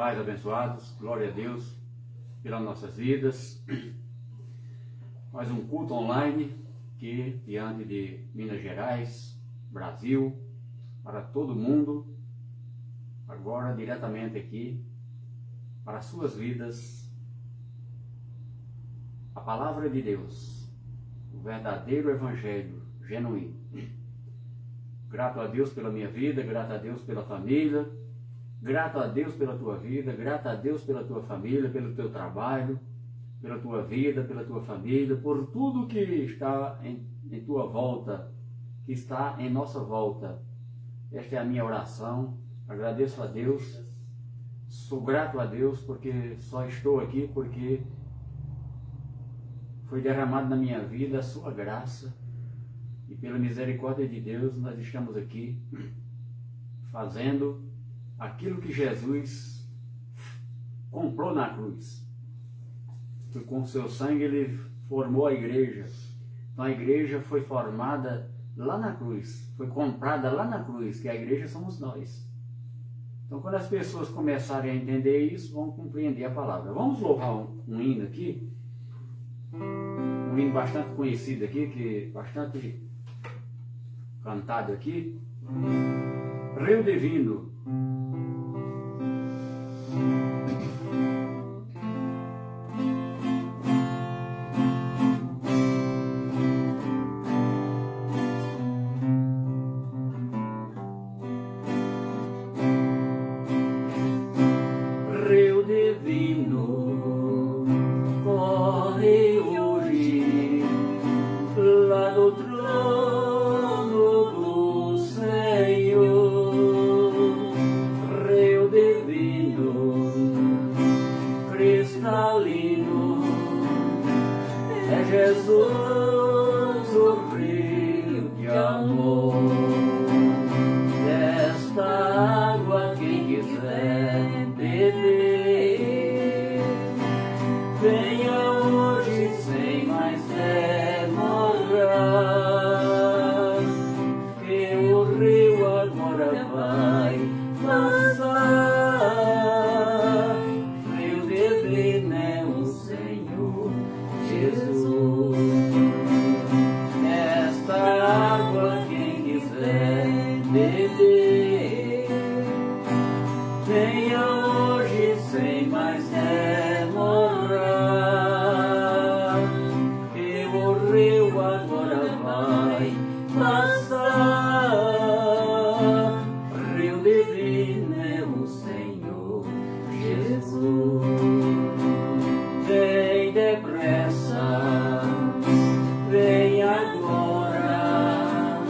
paz, abençoados. Glória a Deus pelas nossas vidas. Mais um culto online aqui diante de Minas Gerais, Brasil, para todo mundo. Agora diretamente aqui para as suas vidas. A palavra de Deus, o verdadeiro evangelho genuíno. Grato a Deus pela minha vida, grato a Deus pela família, grato a Deus pela tua vida, grato a Deus pela tua família, pelo teu trabalho, pela tua vida, pela tua família, por tudo que está em tua volta, que está em nossa volta. Esta é a minha oração. Agradeço a Deus, sou grato a Deus porque só estou aqui porque foi derramado na minha vida a sua graça. E pela misericórdia de Deus, nós estamos aqui fazendo aquilo que Jesus comprou na cruz. Porque com o seu sangue ele formou a igreja. Então a igreja foi formada lá na cruz, foi comprada lá na cruz, que a igreja somos nós. Então quando as pessoas começarem a entender isso, vão compreender a palavra. Vamos louvar um hino aqui, um hino bastante conhecido aqui, que bastante cantado aqui, Rio Divino. Rio divino, corre hoje lá do trono do Senhor. Rio divino, cristalino, é Jesus o rio de amor. Desta água quem quiser beber, venha hoje sem mais demorar, que o rio agora vai passar. Rio divino é o Senhor Jesus. Esta água quem quiser beber, venha hoje sem mais demorar, que o rio agora vai passar. Rio divino é o Senhor Jesus. Vem depressa, vem agora,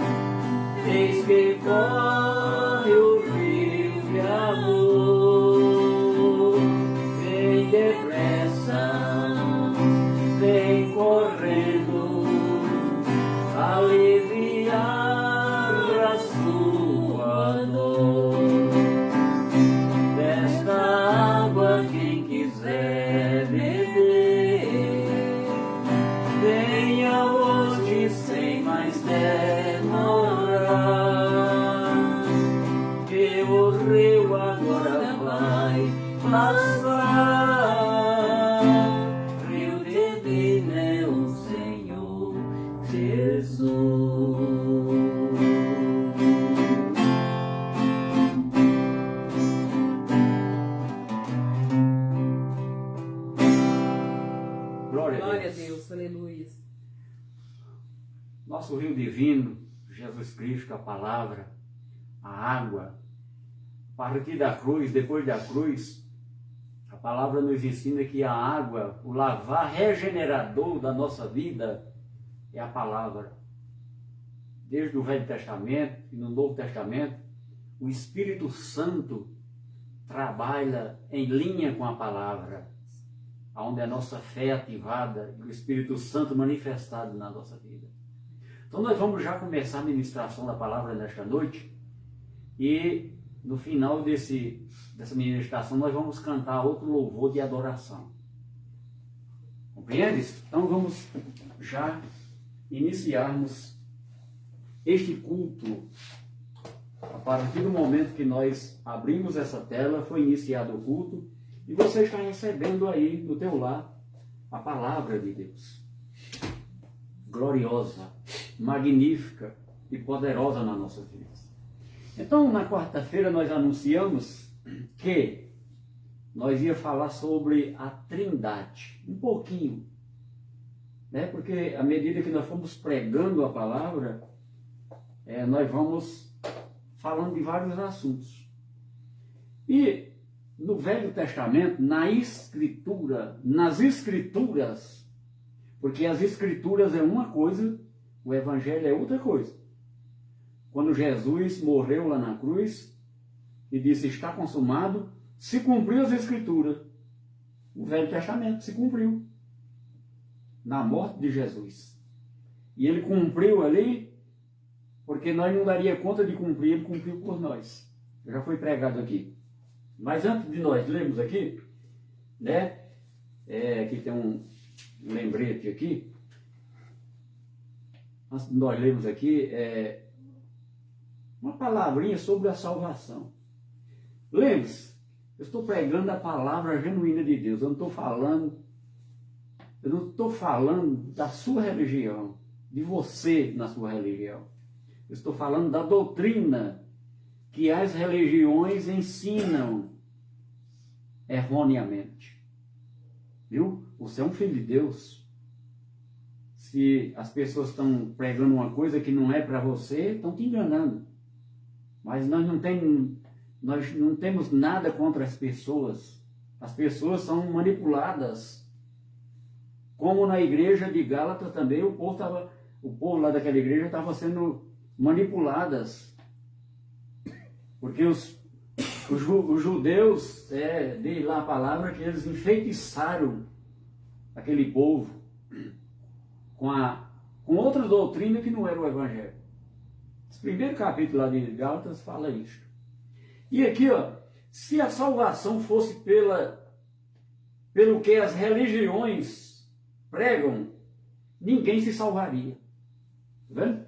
eis que corre o rio de amor. Vem depressa, vem correndo, aliviar a sua dor. Desta água quem quiser beber, venha hoje sem mais demorar, que o rio agora vai passar. Rio divino é o Senhor Jesus. Glória a Deus. Aleluia. Nosso rio divino, Jesus Cristo, a palavra, a água, a partir da cruz, depois da cruz, a palavra nos ensina que a água, o lavar regenerador da nossa vida, é a palavra. Desde o Velho Testamento e no Novo Testamento, o Espírito Santo trabalha em linha com a palavra, onde a nossa fé é ativada e o Espírito Santo manifestado na nossa vida. Então nós vamos já começar a ministração da palavra nesta noite e no final dessa ministração nós vamos cantar outro louvor de adoração. Compreende? Então vamos já iniciarmos este culto A partir do momento que nós abrimos essa tela, foi iniciado o culto e você está recebendo aí no teu lar a palavra de Deus. Gloriosa, magnífica e poderosa nas nossas vidas. Então, na quarta-feira nós anunciamos que nós ia falar sobre a Trindade, um pouquinho, né? Porque à medida que nós fomos pregando a palavra, nós vamos falando de vários assuntos. E no Velho Testamento, nas Escrituras, porque as Escrituras é uma coisa, o Evangelho é outra coisa. Quando Jesus morreu lá na cruz e disse, está consumado, se cumpriu as Escrituras. O Velho Testamento se cumpriu na morte de Jesus. E ele cumpriu ali, porque nós não daria conta de cumprir, ele cumpriu por nós. Já foi pregado aqui. Mas antes de nós lermos aqui, né? Aqui tem um lembrete aqui. Antes de nós lermos aqui, uma palavrinha sobre a salvação. Lembre-se, eu estou pregando a palavra genuína de Deus. Eu não estou falando da sua religião, de você na sua religião. Eu estou falando da doutrina que as religiões ensinam erroneamente. Viu? Você é um filho de Deus. Se as pessoas estão pregando uma coisa que não é para você, estão te enganando. Mas nós não temos nada contra as pessoas. As pessoas são manipuladas. Como na igreja de Gálatas também, o povo lá daquela igreja estava sendo manipuladas. Porque os judeus, de lá a palavra, que eles enfeitiçaram aquele povo com outra doutrina que não era o Evangelho. Esse primeiro capítulo lá de Gálatas fala isso. E aqui, se a salvação fosse pelo que as religiões pregam, ninguém se salvaria. Tá vendo?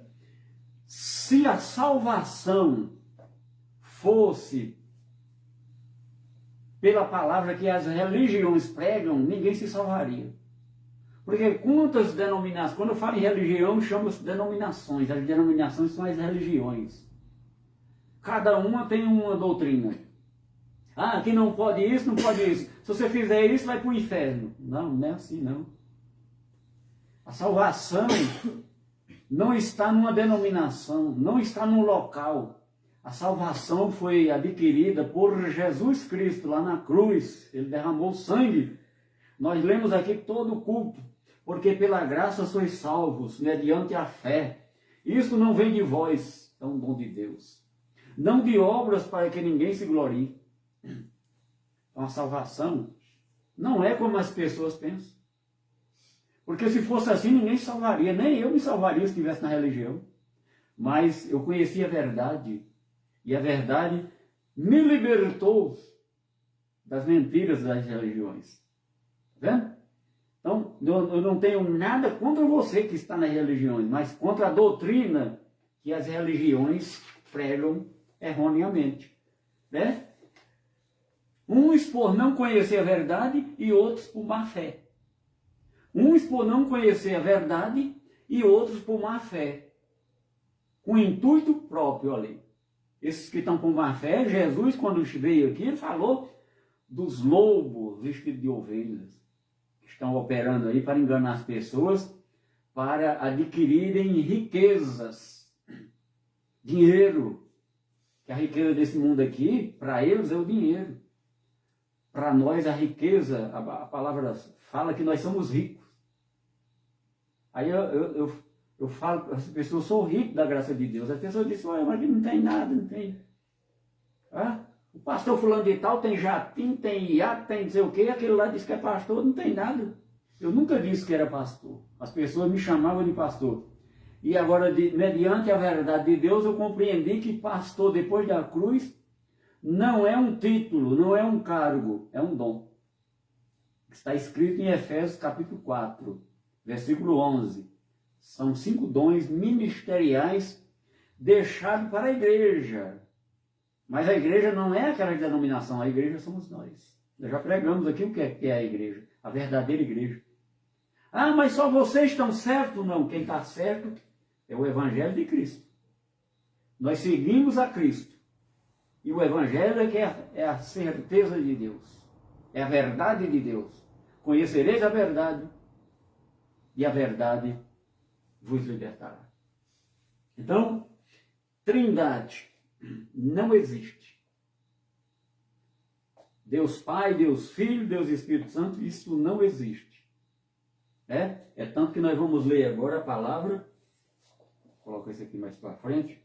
Se a salvação fosse pela palavra que as religiões pregam, ninguém se salvaria. Porque quantas denominações, quando eu falo em religião, chamo-se denominações. As denominações são as religiões. Cada uma tem uma doutrina. Ah, aqui não pode isso, não pode isso. Se você fizer isso, vai para o inferno. Não, não é assim não. A salvação não está numa denominação, não está num local. A salvação foi adquirida por Jesus Cristo lá na cruz. Ele derramou sangue. Nós lemos aqui todo o culto. Porque pela graça sois salvos, mediante a fé. Isso não vem de vós, é um dom de Deus. Não de obras para que ninguém se glorie. Então a salvação não é como as pessoas pensam. Porque se fosse assim, ninguém se salvaria. Nem eu me salvaria se estivesse na religião. Mas eu conheci a verdade. E a verdade me libertou das mentiras das religiões. Tá vendo? Então, eu não tenho nada contra você que está nas religiões, mas contra a doutrina que as religiões pregam erroneamente. Né? Uns por não conhecer a verdade e outros por má fé. Uns por não conhecer a verdade e outros por má fé. Com intuito próprio ali. Esses que estão com má fé, Jesus, quando veio aqui, ele falou dos lobos vestidos de ovelhas. Que estão operando aí para enganar as pessoas, para adquirirem riquezas, dinheiro. Que a riqueza desse mundo aqui, para eles é o dinheiro. Para nós a riqueza, a palavra fala que nós somos ricos. Aí eu falo para as pessoas, eu sou rico da graça de Deus. As pessoas dizem, olha, mas não tem nada, não tem. O pastor fulano de tal tem jatinho, tem iate, tem não sei o quê, aquele lá diz que é pastor, não tem nada. Eu nunca disse que era pastor. As pessoas me chamavam de pastor. E agora, mediante a verdade de Deus, eu compreendi que pastor, depois da cruz, não é um título, não é um cargo, é um dom. Está escrito em Efésios capítulo 4, versículo 11. São 5 dons ministeriais deixados para a igreja. Mas a igreja não é aquela denominação, a igreja somos nós. Nós já pregamos aqui o que é a igreja, a verdadeira igreja. Ah, mas só vocês estão certos? Não, quem está certo é o Evangelho de Cristo. Nós seguimos a Cristo. E o Evangelho é que é a certeza de Deus. É a verdade de Deus. Conhecereis a verdade e a verdade vos libertará. Então, Trindade não existe. Deus Pai, Deus Filho, Deus Espírito Santo, isso não existe. É tanto que nós vamos ler agora a palavra. Vou colocar isso aqui mais para frente.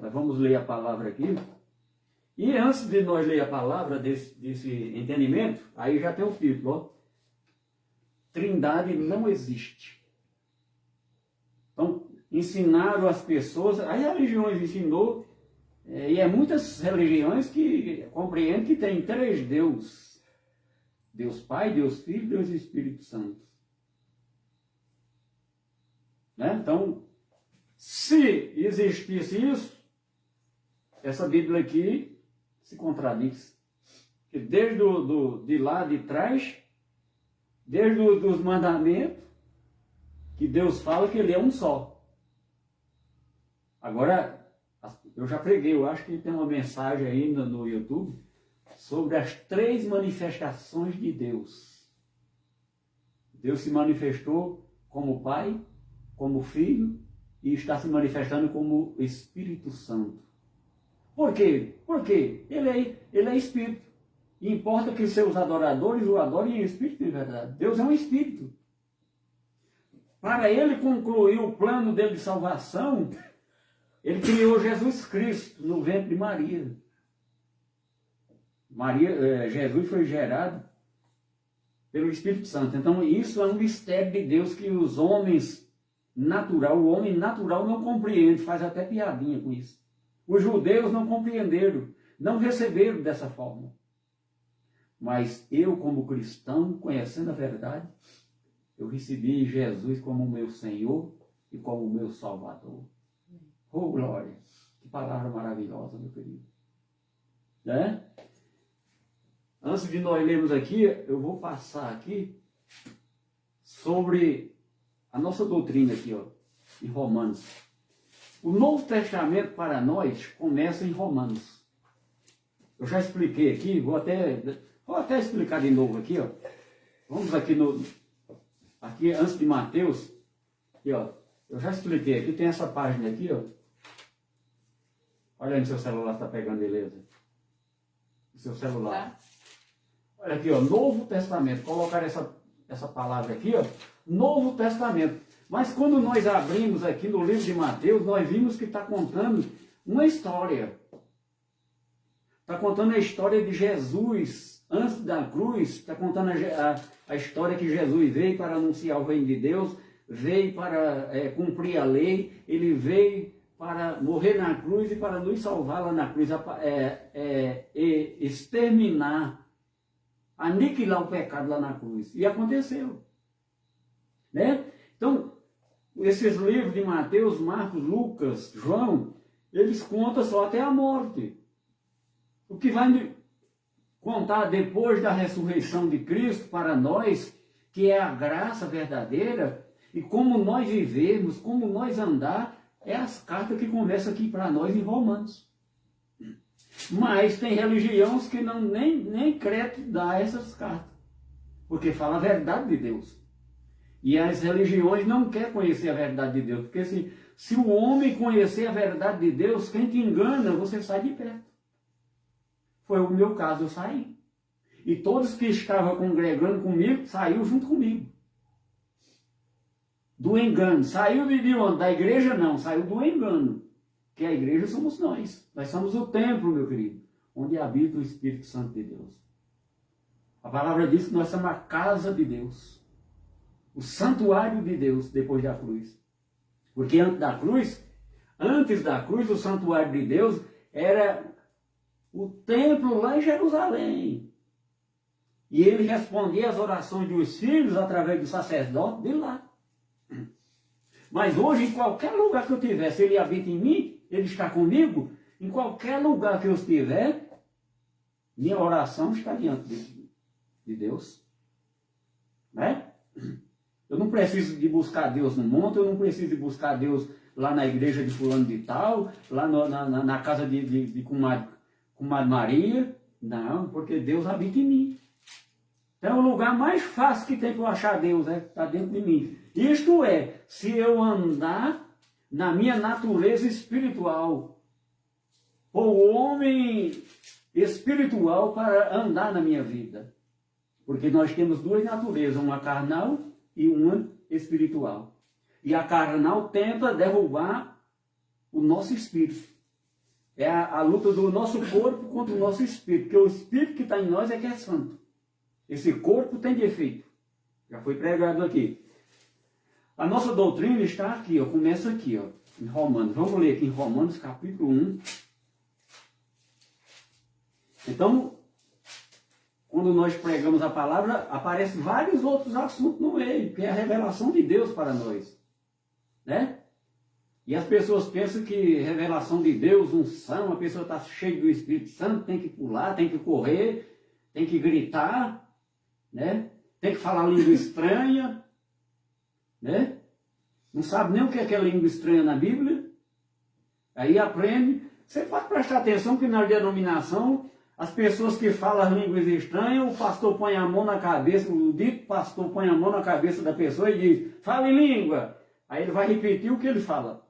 Nós vamos ler a palavra aqui. E antes de nós ler a palavra desse entendimento, aí já tem o título, ó. Trindade não existe. Então, ensinaram as pessoas, as religiões ensinou, e é muitas religiões que compreendem que tem 3 deuses. Deus Pai, Deus Filho, Deus Espírito Santo. Né? Então, se existisse isso, essa Bíblia aqui se contradiz. Que desde de lá de trás, desde os mandamentos, que Deus fala que Ele é um só. Agora, eu já preguei, eu acho que tem uma mensagem ainda no YouTube sobre as 3 manifestações de Deus. Deus se manifestou como Pai, como Filho e está se manifestando como Espírito Santo. Por quê? Porque ele é Espírito. E importa que seus adoradores o adorem em Espírito e verdade. Deus é um Espírito. Para Ele concluir o plano dele de salvação, Ele criou Jesus Cristo no ventre de Maria. Jesus foi gerado pelo Espírito Santo. Então isso é um mistério de Deus que os homens o homem natural não compreende, faz até piadinha com isso. Os judeus não compreenderam, não receberam dessa forma. Mas eu, como cristão, conhecendo a verdade, eu recebi Jesus como meu Senhor e como meu Salvador. Oh, glória! Que palavra maravilhosa, meu querido. Né? Antes de nós lermos aqui, eu vou passar aqui sobre a nossa doutrina aqui, ó, em Romanos. O Novo Testamento para nós começa em Romanos. Eu já expliquei aqui, vou até explicar de novo aqui, ó. Vamos aqui aqui antes de Mateus, aqui, ó. Eu já expliquei aqui, tem essa página aqui, ó. Olha aí no seu celular, está pegando, beleza? No seu celular. Tá. Olha aqui, ó, Novo Testamento. Colocar essa palavra aqui, ó, Novo Testamento. Mas quando nós abrimos aqui no livro de Mateus, nós vimos que está contando uma história. Está contando a história de Jesus antes da cruz. Está contando a história que Jesus veio para anunciar o reino de Deus, veio para cumprir a lei, ele veio para morrer na cruz e para nos salvar lá na cruz, exterminar, aniquilar o pecado lá na cruz. E aconteceu. Né? Então, esses livros de Mateus, Marcos, Lucas, João, eles contam só até a morte. O que vai contar depois da ressurreição de Cristo para nós, que é a graça verdadeira, e como nós vivemos, como nós andar, é as cartas que começam aqui para nós em Romanos. Mas tem religiões que nem credo dá essas cartas, porque fala a verdade de Deus. E as religiões não querem conhecer a verdade de Deus, porque se o homem conhecer a verdade de Deus, quem te engana, você sai de perto. Foi o meu caso, eu saí. E todos que estavam congregando comigo, saíram junto comigo. Do engano. Saiu de onde? Da igreja não, saiu do engano. Que a igreja somos nós. Nós somos o templo, meu querido, onde habita o Espírito Santo de Deus. A palavra diz que nós somos a casa de Deus. O santuário de Deus depois da cruz. Porque antes da cruz, o santuário de Deus era o templo lá em Jerusalém. E ele respondia às orações dos filhos através do sacerdote de lá. Mas hoje, em qualquer lugar que eu tiver, se ele habita em mim, ele está comigo, em qualquer lugar que eu estiver, minha oração está diante de Deus. Né? Eu não preciso de buscar Deus no monte, eu não preciso de buscar Deus lá na igreja de fulano de tal, lá na casa de comadre Maria. Não, porque Deus habita em mim. Então o lugar mais fácil que tem para eu achar Deus está dentro de mim. Isto é, se eu andar na minha natureza espiritual. O homem espiritual para andar na minha vida. Porque nós temos duas naturezas, uma carnal e uma espiritual. E a carnal tenta derrubar o nosso espírito. É a luta do nosso corpo contra o nosso espírito. Porque o espírito que está em nós é que é santo. Esse corpo tem defeito. Já foi pregado aqui. A nossa doutrina está aqui, ó, começa aqui, ó, em Romanos. Vamos ler aqui em Romanos, capítulo 1. Então, quando nós pregamos a palavra, aparecem vários outros assuntos no meio, que é a revelação de Deus para nós. Né? E as pessoas pensam que revelação de Deus, unção, a pessoa está cheia do Espírito Santo, tem que pular, tem que correr, tem que gritar, né? Tem que falar língua estranha, né? Não sabe nem o que é língua estranha na Bíblia. Aí aprende. Você pode prestar atenção que na denominação, as pessoas que falam as línguas estranhas, o pastor põe a mão na cabeça, o dito pastor põe a mão na cabeça da pessoa e diz, fala em língua. Aí ele vai repetir o que ele fala.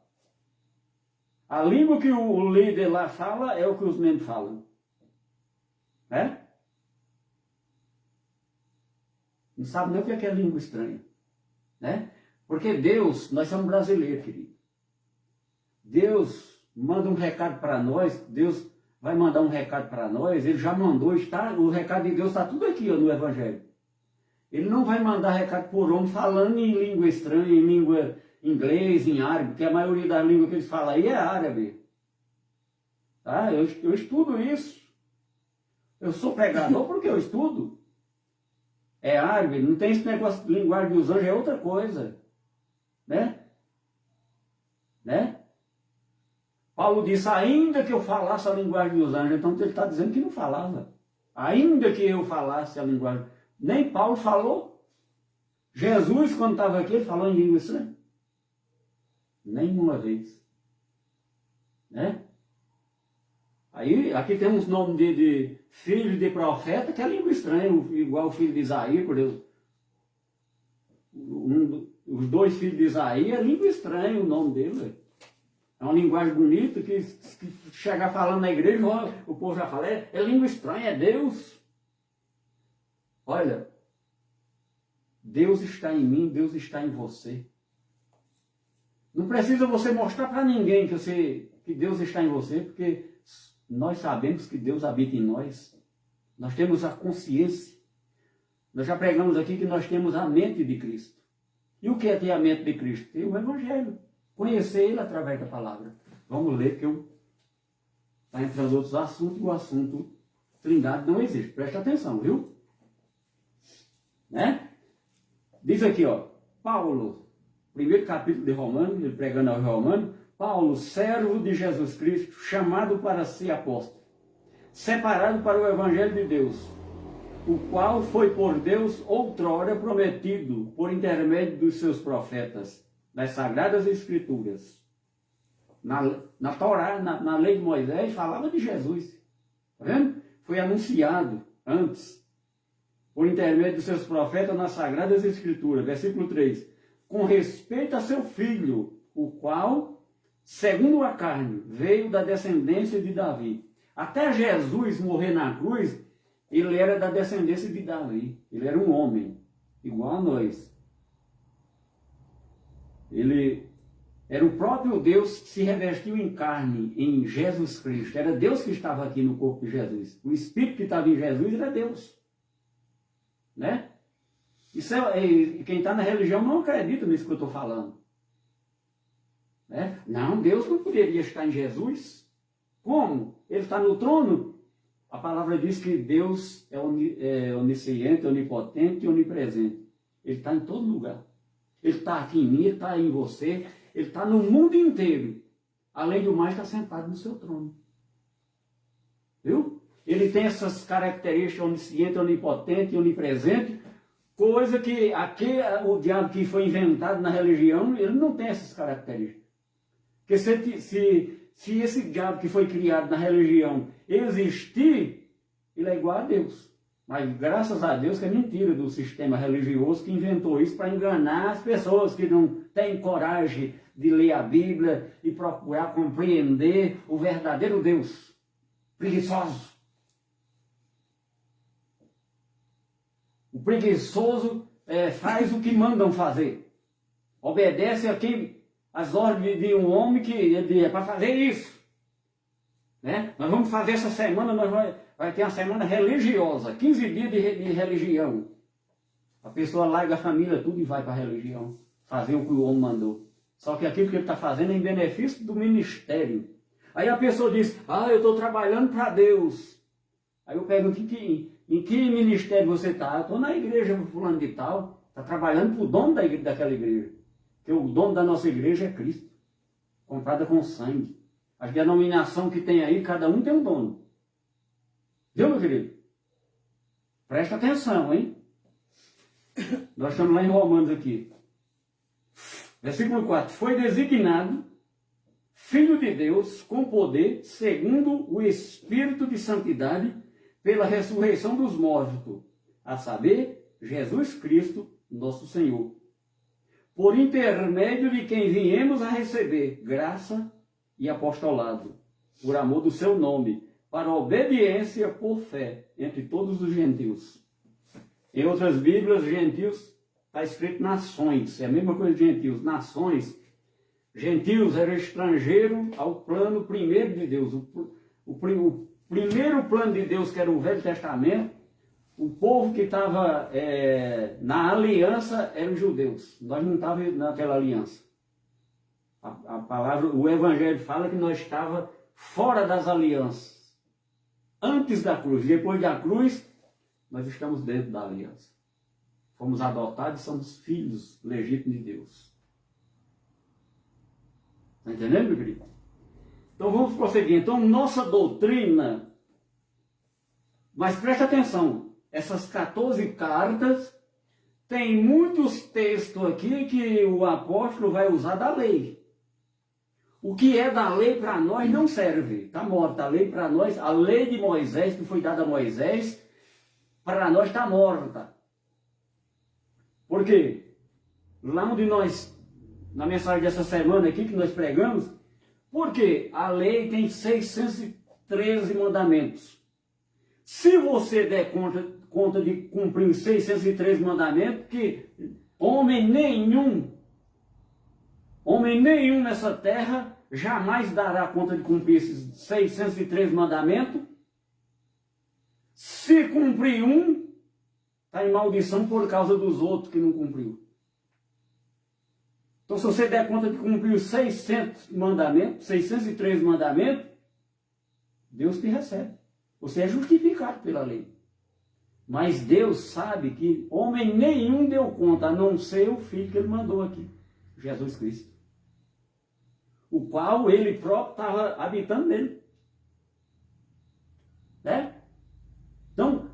A língua que o líder lá fala é o que os membros falam. Né? Não sabe nem o que é língua estranha. Né? Porque Deus, nós somos brasileiros, querido. Deus manda um recado para nós, Deus vai mandar um recado para nós, Ele já mandou, o recado de Deus está tudo aqui ó, no Evangelho. Ele não vai mandar recado por homem falando em língua estranha, em língua inglês, em árabe, porque a maioria das línguas que eles falam aí é árabe. Tá? Eu estudo isso. Eu sou pregador porque eu estudo. É árabe, não tem esse negócio de linguagem dos anjos, é outra coisa. Né? Né? Paulo disse, ainda que eu falasse a linguagem dos anjos, então ele está dizendo que não falava. Ainda que eu falasse a linguagem. Nem Paulo falou. Jesus, quando estava aqui, ele falou em língua estranha. Nenhuma vez. Né? Aí, aqui temos nome de filho de profeta, que é língua estranha, igual o filho de Isaías, por exemplo. Os dois filhos de Isaías, é língua estranha o nome dele. É uma linguagem bonita que chegar falando na igreja, o povo já fala, é língua estranha, é Deus. Olha, Deus está em mim, Deus está em você. Não precisa você mostrar para ninguém que Deus está em você, porque nós sabemos que Deus habita em nós. Nós temos a consciência. Nós já pregamos aqui que nós temos a mente de Cristo. E o que é ter a mente de Cristo? Ter o Evangelho. Conhecer Ele através da palavra. Vamos ler, que está entrando outros assuntos, o assunto Trindade não existe. Presta atenção, viu? Né? Diz aqui, ó, Paulo, primeiro capítulo de Romanos, ele pregando aos Romanos, Paulo, servo de Jesus Cristo, chamado para ser apóstolo, separado para o Evangelho de Deus, o qual foi por Deus outrora prometido por intermédio dos seus profetas, das Sagradas Escrituras. Na Torá, na lei de Moisés, falava de Jesus. Está vendo? Foi anunciado antes, por intermédio dos seus profetas nas Sagradas Escrituras. Versículo 3. Com respeito a seu filho, o qual, segundo a carne, veio da descendência de Davi. Até Jesus morrer na cruz, ele era da descendência de Davi. Ele era um homem, igual a nós. Ele era o próprio Deus que se revestiu em carne, em Jesus Cristo. Era Deus que estava aqui no corpo de Jesus. O Espírito que estava em Jesus era Deus. Né? Isso quem está na religião não acredita nisso que eu estou falando. Né? Não, Deus não poderia estar em Jesus. Como? Ele está no trono. A palavra diz que Deus é onisciente, onipotente e onipresente. Ele está em todo lugar. Ele está aqui em mim, ele está em você, ele está no mundo inteiro. Além do mais, está sentado no seu trono. Viu? Ele tem essas características onisciente, onipotente, onipresente, coisa que o diabo que foi inventado na religião, ele não tem essas características. Porque se esse diabo que foi criado na religião existir, ele é igual a Deus. Mas graças a Deus que é mentira do sistema religioso que inventou isso para enganar as pessoas que não têm coragem de ler a Bíblia e procurar compreender o verdadeiro Deus. Preguiçoso. O preguiçoso faz o que mandam fazer. Obedece aqui as ordens de um homem que é para fazer isso. Né? Nós vamos fazer essa semana, vai ter uma semana religiosa, 15 dias de religião. A pessoa larga a família tudo e vai para a religião, fazer o que o homem mandou. Só que aquilo que ele está fazendo é em benefício do ministério. Aí a pessoa diz, eu estou trabalhando para Deus. Aí eu pergunto, em que ministério você está? Eu estou na igreja fulano de tal, está trabalhando para o dono daquela igreja. Porque o dono da nossa igreja é Cristo, comprada com sangue. A denominação que tem aí, cada um tem um dono. Viu, meu querido? Presta atenção, hein? Nós estamos lá em Romanos aqui. Versículo 4. Foi designado Filho de Deus com poder, segundo o Espírito de Santidade, pela ressurreição dos mortos, a saber, Jesus Cristo, nosso Senhor. Por intermédio de quem viemos a receber graça e apostolado, por amor do seu nome, para obediência por fé entre todos os gentios. Em outras Bíblias, gentios está escrito nações, é a mesma coisa de gentios, nações. Gentios era estrangeiro ao plano primeiro de Deus. O primeiro plano de Deus, que era o Velho Testamento, o povo que estava na aliança eram os judeus. Nós não estávamos naquela aliança. A palavra, o Evangelho fala que nós estávamos fora das alianças. Antes da cruz. Depois da cruz, nós estamos dentro da aliança. Fomos adotados e somos filhos legítimos de Deus. Está entendendo, meu querido? Então vamos prosseguir. Então, nossa doutrina, mas preste atenção, essas 14 cartas, tem muitos textos aqui que o apóstolo vai usar da lei. O que é da lei para nós não serve. Está morta a lei para nós. A lei de Moisés, que foi dada a Moisés, para nós está morta. Por quê? Lá onde nós, na mensagem dessa semana aqui que nós pregamos, porque a lei tem 613 mandamentos. Se você der conta de cumprir os 613 mandamentos, que homem nenhum nessa terra jamais dará conta de cumprir esses 613 mandamentos. Se cumprir um, está em maldição por causa dos outros que não cumpriu. Então, se você der conta de cumprir os 613 mandamentos, Deus te recebe. Você é justificado pela lei. Mas Deus sabe que homem nenhum deu conta, a não ser o Filho que Ele mandou aqui, Jesus Cristo. O qual Ele próprio estava habitando nele. Né? Então,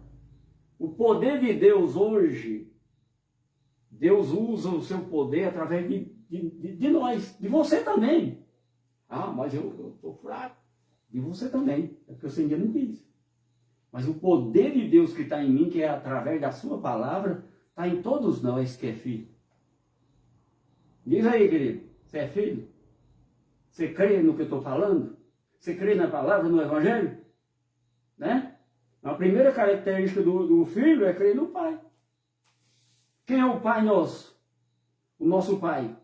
o poder de Deus hoje, Deus usa o seu poder através de nós, de você também. Mas eu estou fraco. De você também, é porque você ainda não quis. Mas o poder de Deus que está em mim, que é através da sua palavra, está em todos nós que é filho. Diz aí, querido, você é filho? Você crê no que eu estou falando? Você crê na palavra, no Evangelho? Né? A primeira característica do filho é crer no Pai. Quem é o Pai nosso? O nosso Pai.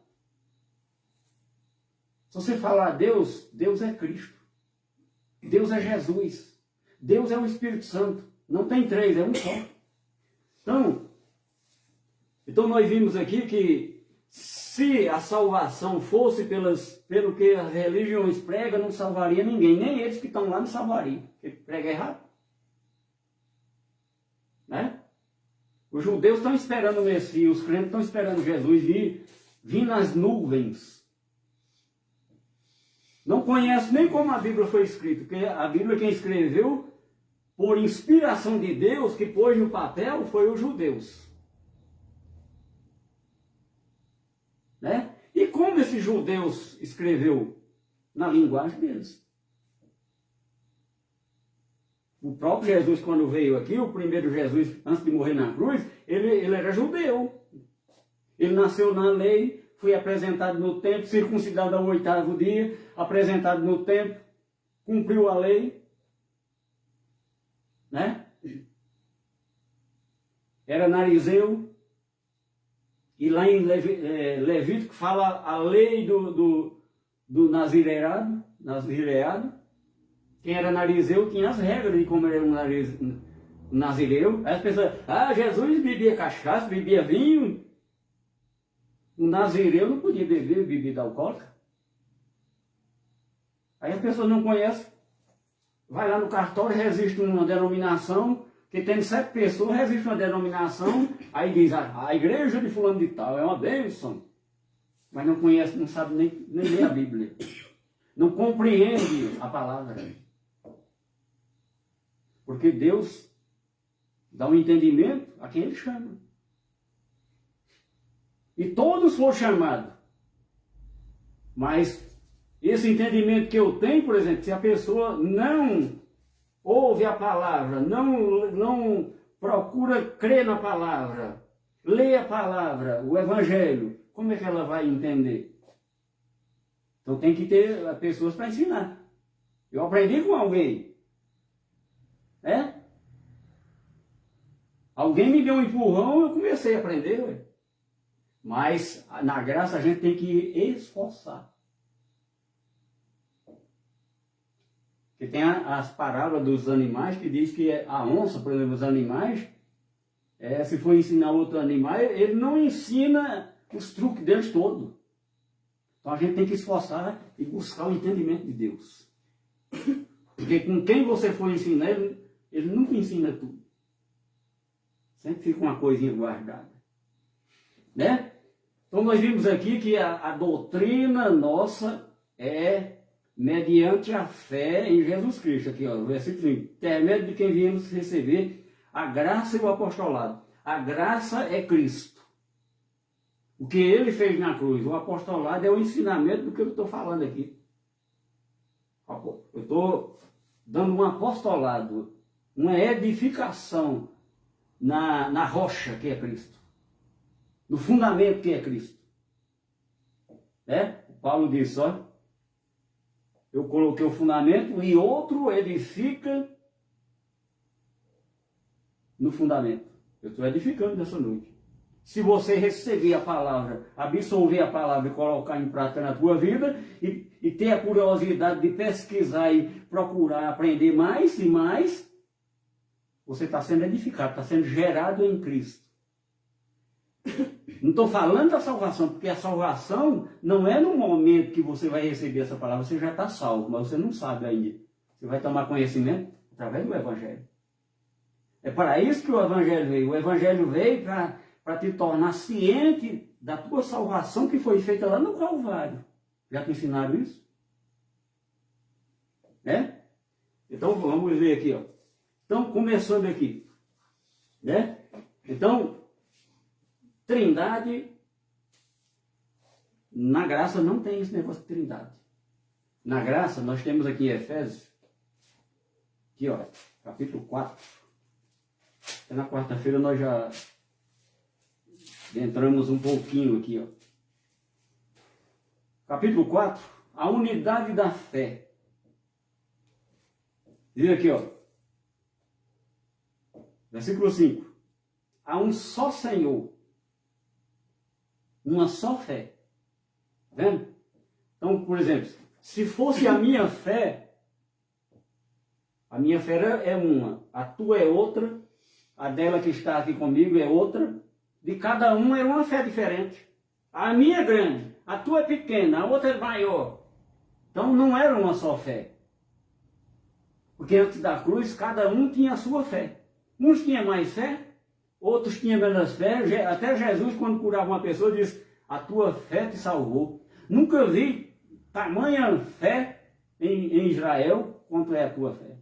Se você falar Deus, Deus é Cristo. Deus é Jesus. Deus é o Espírito Santo. Não tem três, é um só. Então nós vimos aqui que se a salvação fosse pelo que as religiões pregam, não salvaria ninguém. Nem eles que estão lá não salvariam. Porque prega errado. Né? Os judeus estão esperando o Messias, os crentes estão esperando Jesus vir nas nuvens. Não conhece nem como a Bíblia foi escrita, porque a Bíblia quem escreveu por inspiração de Deus, que pôs no papel, foi os judeus. Né? E como esses judeus escreveu? Na linguagem deles. O próprio Jesus, quando veio aqui, o primeiro Jesus, antes de morrer na cruz, ele era judeu. Ele nasceu na lei, foi apresentado no templo, circuncidado ao 8º dia, apresentado no templo, cumpriu a lei. Né? Era narizeu. E lá em Levítico fala a lei do nazireado. Quem era narizeu tinha as regras de como era um nazireu. Aí as pessoas, Jesus bebia cachaça, bebia vinho. O nazireu não podia beber bebida alcoólica. Aí as pessoas não conhecem. Vai lá no cartório, resiste uma denominação, que tem 7 pessoas, resiste uma denominação, aí diz, a igreja de fulano de tal é uma bênção. Mas não conhece, não sabe nem ler a Bíblia. Não compreende a palavra. Porque Deus dá um entendimento a quem Ele chama. E todos foram chamados. Mas esse entendimento que eu tenho, por exemplo, se a pessoa não ouve a palavra, não procura crer na palavra, lê a palavra, o Evangelho, como é que ela vai entender? Então tem que ter pessoas para ensinar. Eu aprendi com alguém. Alguém me deu um empurrão, eu comecei a aprender. Ué. Mas na graça a gente tem que esforçar. Porque tem as parábolas dos animais que diz que a onça, por exemplo, os animais, se for ensinar outro animal, ele não ensina os truques deles todos. Então a gente tem que esforçar e buscar o entendimento de Deus. Porque com quem você for ensinar, ele nunca ensina tudo. Sempre fica uma coisinha guardada. Né? Então nós vimos aqui que a doutrina nossa é mediante a fé em Jesus Cristo. Aqui, ó, versículo 5. Intermédio de quem viemos receber a graça e o apostolado. A graça é Cristo. O que Ele fez na cruz. O apostolado é o ensinamento do que eu estou falando aqui. Eu estou dando um apostolado, uma edificação na rocha que é Cristo. No fundamento que é Cristo. O Paulo disse, ó, eu coloquei o fundamento e outro edifica no fundamento. Eu estou edificando nessa noite. Se você receber a palavra, absorver a palavra e colocar em prática na tua vida e ter a curiosidade de pesquisar e procurar aprender mais e mais, você está sendo edificado, está sendo gerado em Cristo. Não estou falando da salvação, porque a salvação não é no momento que você vai receber essa palavra, você já está salvo, mas você não sabe ainda. Você vai tomar conhecimento através do Evangelho. É para isso que o Evangelho veio. O Evangelho veio para te tornar ciente da tua salvação que foi feita lá no Calvário. Já te ensinaram isso? Então vamos ver aqui, ó. Então, começando aqui. Então, Trindade, na graça não tem esse negócio de Trindade. Na graça, nós temos aqui em Efésios, aqui ó, capítulo 4. Até na quarta-feira nós já entramos um pouquinho aqui, ó. Capítulo 4, a unidade da fé. Diz aqui, ó. Versículo 5. Há um só Senhor. Uma só fé. Tá vendo? Então, por exemplo, se fosse a minha fé é uma, a tua é outra, a dela que está aqui comigo é outra, de cada um é uma fé diferente. A minha é grande, a tua é pequena, a outra é maior. Então não era uma só fé. Porque antes da cruz, cada um tinha a sua fé. Uns tinham mais fé, outros tinham menos fé. Até Jesus, quando curava uma pessoa, disse, a tua fé te salvou. Nunca vi tamanha fé em Israel quanto é a tua fé.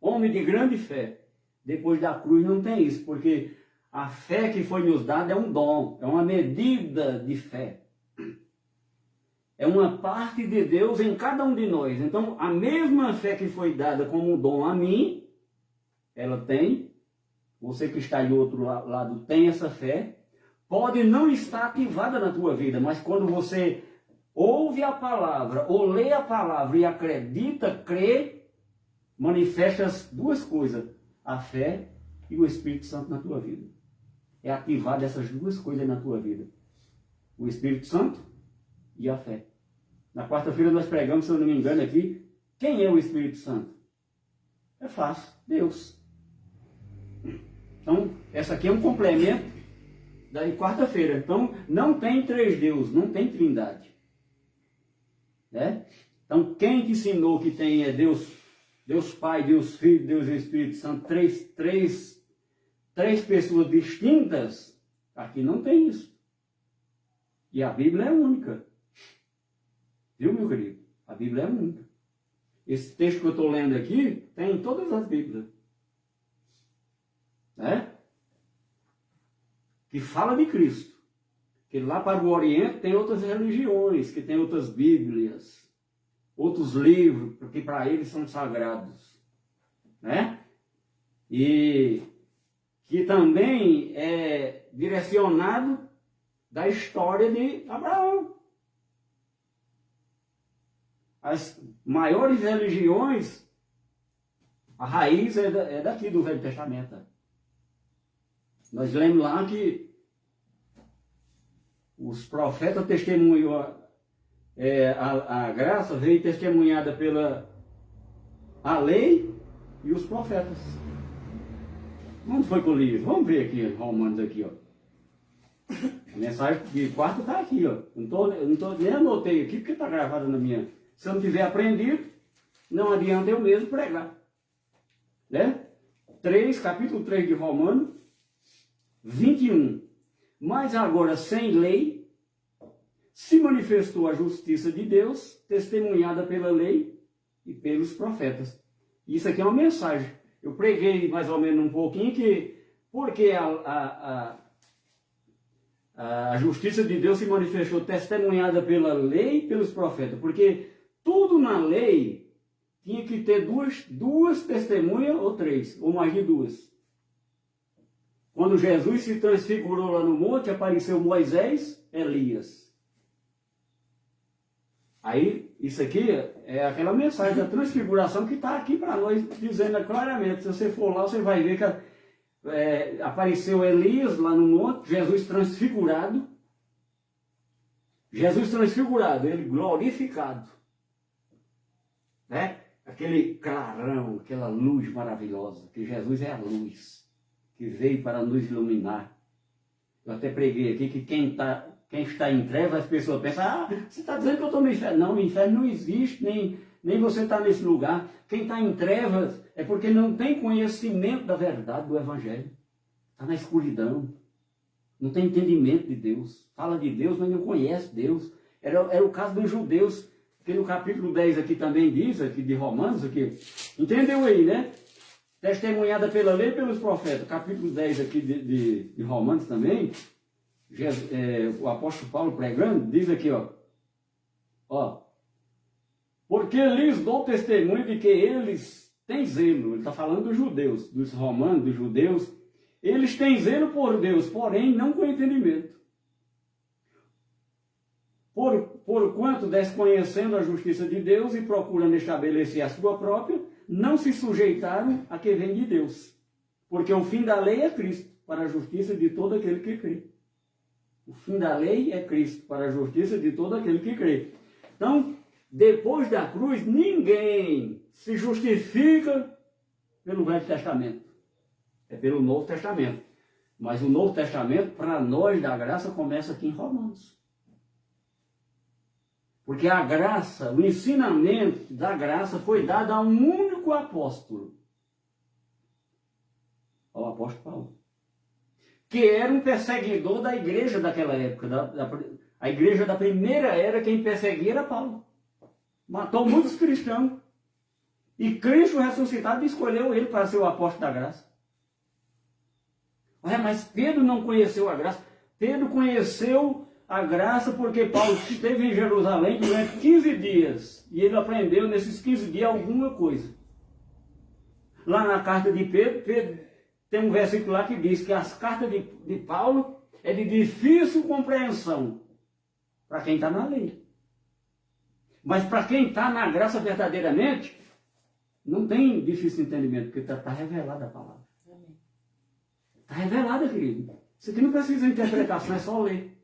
homem de grande fé. Depois da cruz não tem isso, porque a fé que foi nos dada é um dom, é uma medida de fé. É uma parte de Deus em cada um de nós. Então, a mesma fé que foi dada como um dom a mim, ela tem. Você que está do outro lado tem essa fé. Pode não estar ativada na tua vida, mas quando você ouve a palavra, ou lê a palavra e acredita, crê, manifesta as duas coisas, a fé e o Espírito Santo na tua vida. É ativada essas duas coisas na tua vida. O Espírito Santo e a fé. Na quarta-feira nós pregamos, se eu não me engano aqui, quem é o Espírito Santo? É fácil, Deus. Então, essa aqui é um complemento da quarta-feira. Então, não tem três deuses, não tem trindade. Né? Então, quem te ensinou que tem é Deus, Deus Pai, Deus Filho, Deus Espírito Santo, três pessoas distintas, aqui não tem isso. E a Bíblia é única. Viu, meu querido? A Bíblia é única. Esse texto que eu estou lendo aqui tem em todas as Bíblias. Né? Que fala de Cristo. Que lá para o Oriente tem outras religiões, que tem outras Bíblias, outros livros, que para eles são sagrados. Né? E que também é direcionado da história de Abraão. As maiores religiões, a raiz é daqui do Velho Testamento. Nós lemos lá que os profetas testemunham, a graça veio testemunhada pela a lei e os profetas. Onde foi que eu li isso? Vamos ver aqui, Romanos aqui, ó. A mensagem de quarta está aqui, ó. Nem anotei aqui porque está gravada na minha. Se eu não tiver aprendido, não adianta eu mesmo pregar. Né? Capítulo 3 de Romanos, 21. Mas agora, sem lei, se manifestou a justiça de Deus, testemunhada pela lei e pelos profetas. Isso aqui é uma mensagem. Eu preguei mais ou menos um pouquinho que, porque a justiça de Deus se manifestou testemunhada pela lei e pelos profetas. Porque tudo na lei tinha que ter duas testemunhas ou três, ou mais de duas. Quando Jesus se transfigurou lá no monte, apareceu Moisés, Elias. Aí, isso aqui é aquela mensagem da transfiguração que está aqui para nós, dizendo claramente. Se você for lá, você vai ver que apareceu Elias lá no monte, Jesus transfigurado. Jesus transfigurado, ele glorificado. Né? Aquele clarão, aquela luz maravilhosa, que Jesus é a luz, que veio para nos iluminar. Eu até preguei aqui que quem está em trevas, as pessoas pensam, você está dizendo que eu estou no inferno. Não, o inferno não existe, nem você está nesse lugar. Quem está em trevas é porque não tem conhecimento da verdade do Evangelho. Está na escuridão. Não tem entendimento de Deus. Fala de Deus, mas não conhece Deus. Era o caso dos judeus, que no capítulo 10 aqui também diz, aqui de Romanos, aqui, entendeu aí, né? Testemunhada pela lei e pelos profetas. Capítulo 10 aqui de Romanos também, o apóstolo Paulo pregando, diz aqui, ó, porque lhes dou testemunho de que eles têm zelo. Ele está falando dos judeus, dos romanos, dos judeus. Eles têm zelo por Deus, porém não com entendimento. Porquanto, desconhecendo a justiça de Deus e procurando estabelecer a sua própria, não se sujeitaram a que vem de Deus. Porque o fim da lei é Cristo, para a justiça de todo aquele que crê. O fim da lei é Cristo, para a justiça de todo aquele que crê. Então, depois da cruz, ninguém se justifica pelo Velho Testamento. É pelo Novo Testamento. Mas o Novo Testamento, para nós da graça, começa aqui em Romanos. Porque a graça, o ensinamento da graça foi dado a um único apóstolo. Ao apóstolo Paulo. Que era um perseguidor da igreja daquela época. A igreja da primeira era, quem perseguia era Paulo. Matou muitos cristãos. E Cristo ressuscitado escolheu ele para ser o apóstolo da graça. Mas Pedro não conheceu a graça. Pedro conheceu a graça porque Paulo esteve em Jerusalém durante 15 dias. E ele aprendeu nesses 15 dias alguma coisa. Lá na carta de Pedro tem um versículo lá que diz que as cartas de Paulo é de difícil compreensão para quem está na lei. Mas para quem está na graça verdadeiramente, não tem difícil entendimento, porque está revelada a palavra. Está revelada, querido. Isso aqui não precisa de interpretação, é só ler.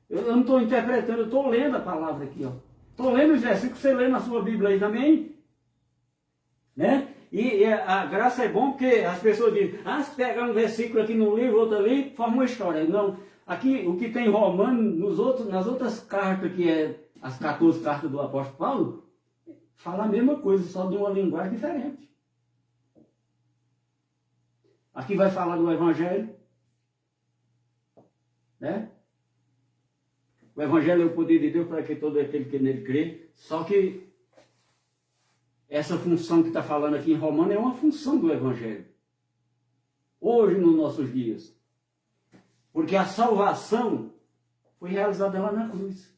Eu não estou interpretando, eu estou lendo a palavra aqui. Estou lendo os versículos, você lê na sua Bíblia aí também. Né? E a graça é bom porque as pessoas dizem, se pegar um versículo aqui num livro, outro ali, forma uma história. Não, aqui o que tem em Romanos, nas outras cartas, que é as 14 cartas do apóstolo Paulo, fala a mesma coisa, só de uma linguagem diferente. Aqui vai falar do Evangelho. Né? O Evangelho é o poder de Deus para que todo aquele que nele crê. Só que essa função que está falando aqui em Romano é uma função do Evangelho. Hoje, nos nossos dias. Porque a salvação foi realizada lá na cruz.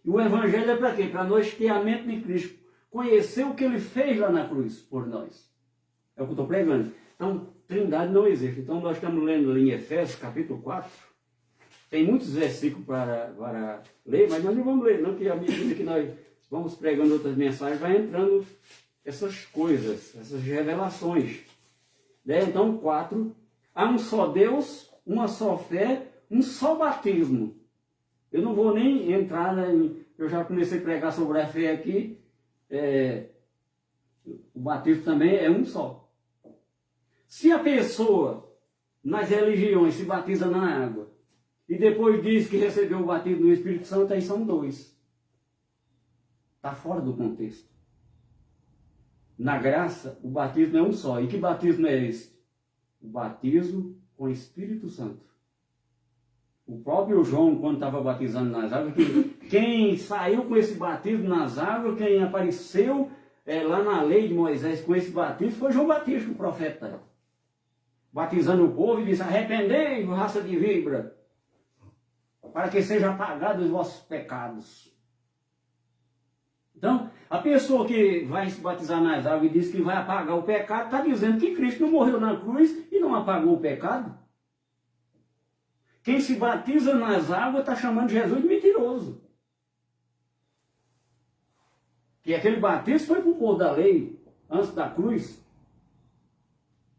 E o Evangelho é para quê? Para nós ter a mente de Cristo. Conhecer o que ele fez lá na cruz por nós. É o que eu estou pregando. Então, Trindade não existe. Então, nós estamos lendo em Efésios, capítulo 4. Tem muitos versículos para ler, mas nós não vamos ler, não, porque à medida que nós vamos pregando outras mensagens, vai entrando essas coisas, essas revelações. Né? Então, 4. Há um só Deus, uma só fé, um só batismo. Eu não vou nem entrar, eu já comecei a pregar sobre a fé aqui. O batismo também é um só. Se a pessoa, nas religiões, se batiza na água, e depois diz que recebeu o batismo do Espírito Santo, aí são 2. Está fora do contexto. Na graça, o batismo é um só. E que batismo é esse? O batismo com o Espírito Santo. O próprio João, quando estava batizando nas águas, quem saiu com esse batismo nas águas, quem apareceu lá na lei de Moisés com esse batismo, foi João Batista, o profeta. Batizando o povo e disse, arrependei-vos, raça de víbora, para que sejam apagados os vossos pecados. Então, a pessoa que vai se batizar nas águas e diz que vai apagar o pecado, está dizendo que Cristo não morreu na cruz e não apagou o pecado. Quem se batiza nas águas está chamando Jesus de mentiroso. Que aquele batismo foi para o povo da lei, antes da cruz.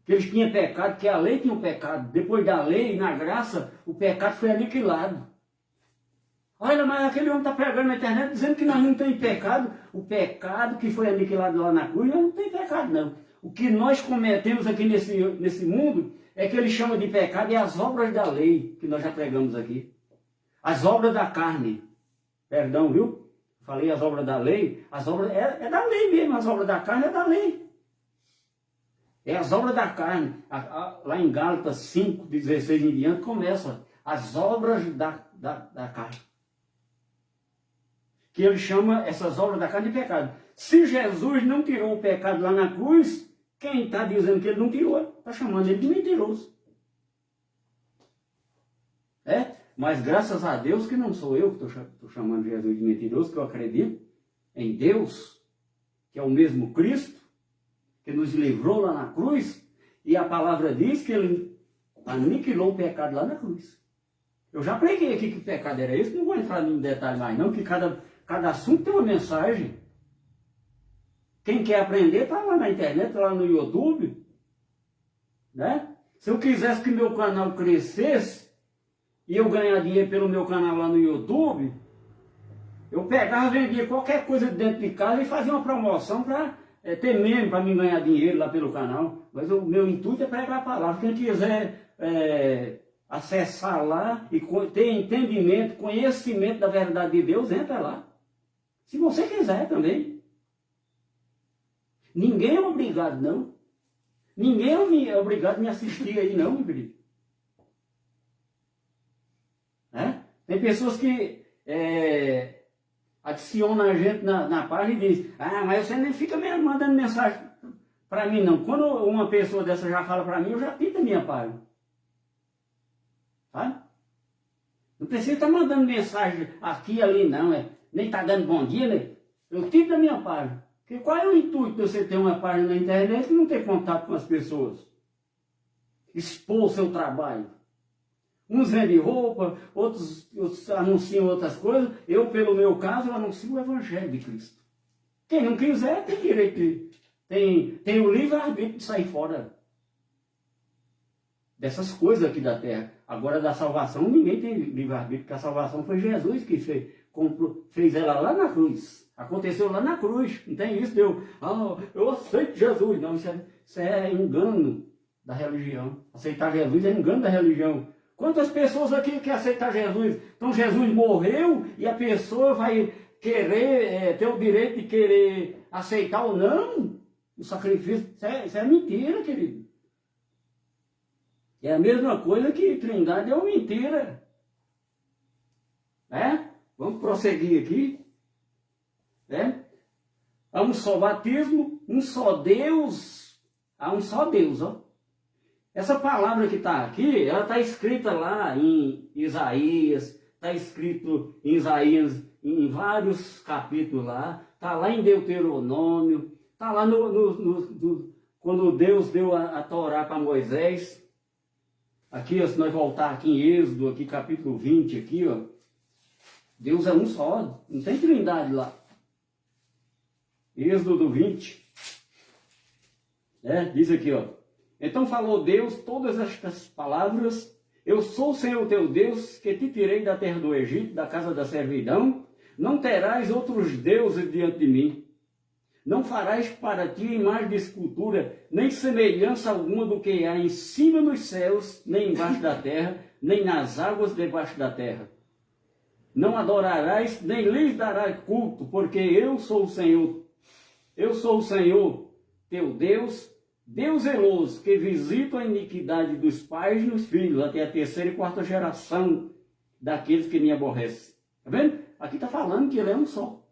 Que eles tinham pecado, que a lei tinha um pecado. Depois da lei, na graça, o pecado foi aniquilado. Olha, mas aquele homem está pregando na internet dizendo que nós não temos pecado. O pecado que foi aniquilado lá na cruz, nós não tem pecado não. O que nós cometemos aqui nesse mundo é que ele chama de pecado é as obras da lei, que nós já pregamos aqui. As obras da carne. Perdão, viu? Falei as obras da lei. As obras é da lei mesmo, as obras da carne é da lei. É as obras da carne. Lá em Gálatas 5, 16 em diante, começa as obras da carne. Que ele chama essas obras da carne de pecado. Se Jesus não tirou o pecado lá na cruz, quem está dizendo que ele não tirou, está chamando ele de mentiroso. Mas graças a Deus que não sou eu que estou chamando Jesus de mentiroso, que eu acredito em Deus, que é o mesmo Cristo, que nos livrou lá na cruz, e a palavra diz que ele aniquilou o pecado lá na cruz. Eu já preguei aqui que o pecado era esse, não vou entrar em detalhe mais não, que cada assunto tem uma mensagem. Quem quer aprender, está lá na internet, está lá no YouTube. Né? Se eu quisesse que meu canal crescesse, e eu ganhar dinheiro pelo meu canal lá no YouTube, eu pegava, vendia qualquer coisa dentro de casa e fazia uma promoção para ter membro, para mim ganhar dinheiro lá pelo canal. Mas o meu intuito é pregar a palavra. Quem quiser acessar lá e ter entendimento, conhecimento da verdade de Deus, entra lá. Se você quiser também. Ninguém é obrigado, não. Ninguém é obrigado a me assistir aí, não, meu querido. Tem pessoas que... a adiciona a gente na página e diz, mas você nem fica mandando mensagem para mim não. Quando uma pessoa dessa já fala para mim, eu já tiro da minha página. Sabe? Não precisa estar mandando mensagem aqui e ali não, nem está dando bom dia, né? Eu tiro da minha página. Porque qual é o intuito de você ter uma página na internet e não ter contato com as pessoas? Expor o seu trabalho. Uns vendem roupa, outros anunciam outras coisas. Eu, pelo meu caso, anuncio o Evangelho de Cristo. Quem não quiser tem direito, tem o livre-arbítrio de sair fora dessas coisas aqui da terra. Agora, da salvação, ninguém tem livre-arbítrio, porque a salvação foi Jesus que fez ela lá na cruz. Aconteceu lá na cruz. Não tem isso, eu aceito Jesus. Não, isso é engano da religião. Aceitar Jesus é engano da religião. Quantas pessoas aqui querem aceitar Jesus? Então Jesus morreu e a pessoa vai querer, ter o direito de querer aceitar ou não o sacrifício. Isso é mentira, querido. É a mesma coisa que Trindade é uma mentira. Vamos prosseguir aqui. Há um só batismo, um só Deus. Há um só Deus, ó. Essa palavra que está aqui, ela está escrita lá em Isaías, está escrito em Isaías em vários capítulos lá, está lá em Deuteronômio, está lá quando Deus deu a Torá para Moisés. Aqui, ó, se nós voltar aqui em Êxodo, aqui capítulo 20, aqui, ó, Deus é um só, não tem trindade lá. Êxodo 20, diz aqui, ó. Então falou Deus todas estas palavras: eu sou o Senhor teu Deus, que te tirei da terra do Egito, da casa da servidão. Não terás outros deuses diante de mim. Não farás para ti imagem de escultura, nem semelhança alguma do que há em cima dos céus, nem embaixo da terra, nem nas águas debaixo da terra. Não adorarás, nem lhes darás culto, porque eu sou o Senhor. Eu sou o Senhor teu Deus, Deus zeloso, que visita a iniquidade dos pais nos filhos, até a terceira e quarta geração daqueles que me aborrecem. Está vendo? Aqui está falando que ele é um só.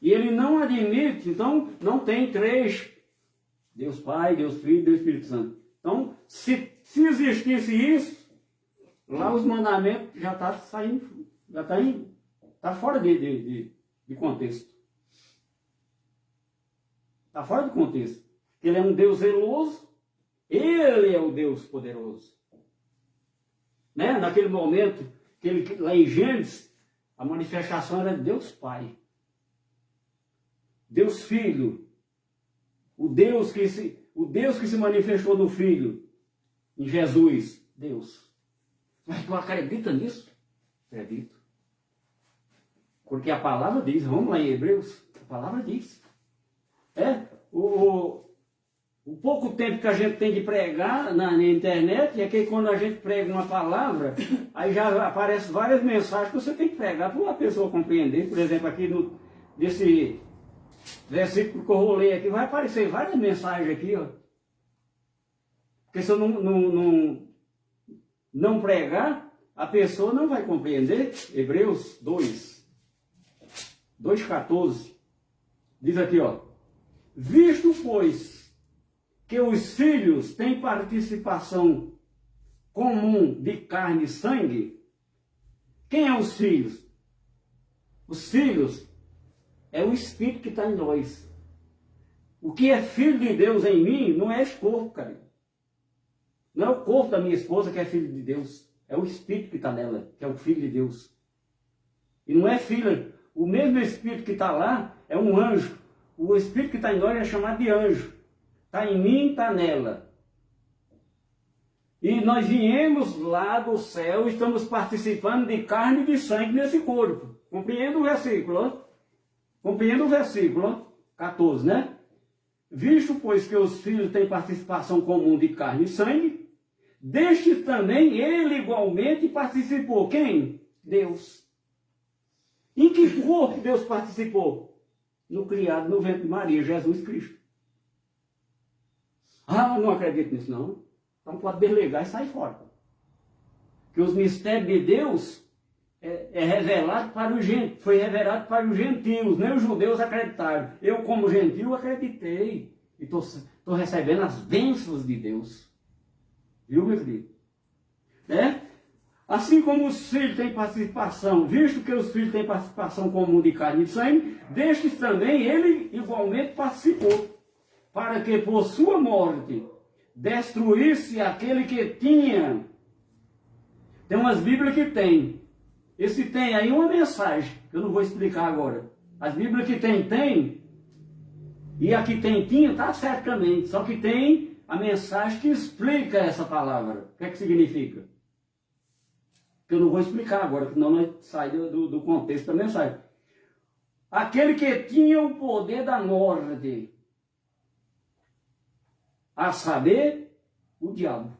E ele não admite, então não tem três. Deus Pai, Deus Filho, Deus Espírito Santo. Então, se existisse isso, lá os mandamentos já estão saindo, já está fora de contexto. Está fora de contexto. Ele é um Deus zeloso, ele é o Deus poderoso. Naquele momento, lá em Gênesis, a manifestação era de Deus Pai. Deus Filho. O Deus que se manifestou no Filho, em Jesus. Deus. Mas tu acredita nisso? Acredito. Porque a palavra diz, vamos lá em Hebreus, a palavra diz. O pouco tempo que a gente tem de pregar na internet é que quando a gente prega uma palavra, aí já aparecem várias mensagens que você tem que pregar para uma pessoa compreender. Por exemplo, aqui desse versículo que eu vou ler aqui, vai aparecer várias mensagens aqui, ó. Porque se eu não pregar, a pessoa não vai compreender. Hebreus 2:14, diz aqui, ó. Visto, pois, que os filhos têm participação comum de carne e sangue. Quem é os filhos? Os filhos é o Espírito que está em nós. O que é filho de Deus em mim não é esse corpo, cara. Não é o corpo da minha esposa que é filho de Deus. É o Espírito que está nela, que é o Filho de Deus. E não é filha. O mesmo Espírito que está lá é um anjo. O Espírito que está em nós é chamado de anjo. Está em mim, está nela. E nós viemos lá do céu, estamos participando de carne e de sangue nesse corpo. Compreenda o versículo, ó. Compreenda o versículo, ó. 14, né? Visto, pois, que os filhos têm participação comum de carne e sangue, deste também ele igualmente participou. Quem? Deus. Em que corpo Deus participou? No criado no ventre de Maria, Jesus Cristo. Não acredito nisso não. Então pode desligar e sair fora. Que os mistérios de Deus é revelado para os gentios, foi revelado para os gentios, nem os judeus acreditaram. Eu, como gentio, acreditei. E estou recebendo as bênçãos de Deus. Viu, meu querido? Assim como os filhos têm participação, visto que os filhos têm participação comum de carne e sangue, destes também ele igualmente participou, para que por sua morte destruísse aquele que tinha. Tem umas Bíblias que tem. Esse tem aí uma mensagem, que eu não vou explicar agora. As Bíblias que tem. E a que tinha, está certamente. Só que tem a mensagem que explica essa palavra. O que é que significa? Que eu não vou explicar agora, senão nós saímos do contexto da mensagem. Aquele que tinha o poder da morte, a saber, o diabo.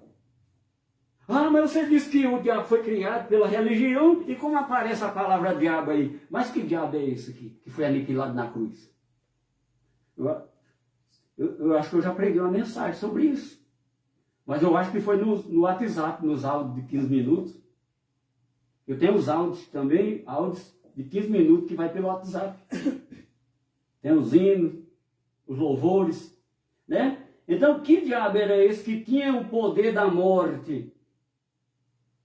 Ah, mas você disse que o diabo foi criado pela religião, e como aparece a palavra diabo aí? Mas que diabo é esse aqui, que foi aniquilado na cruz? Eu acho que eu já preguei uma mensagem sobre isso. Mas eu acho que foi no WhatsApp, nos áudios de 15 minutos. Eu tenho os áudios também, áudios de 15 minutos que vai pelo WhatsApp. Tem os hinos, os louvores, né? Então, que diabo era esse que tinha o poder da morte?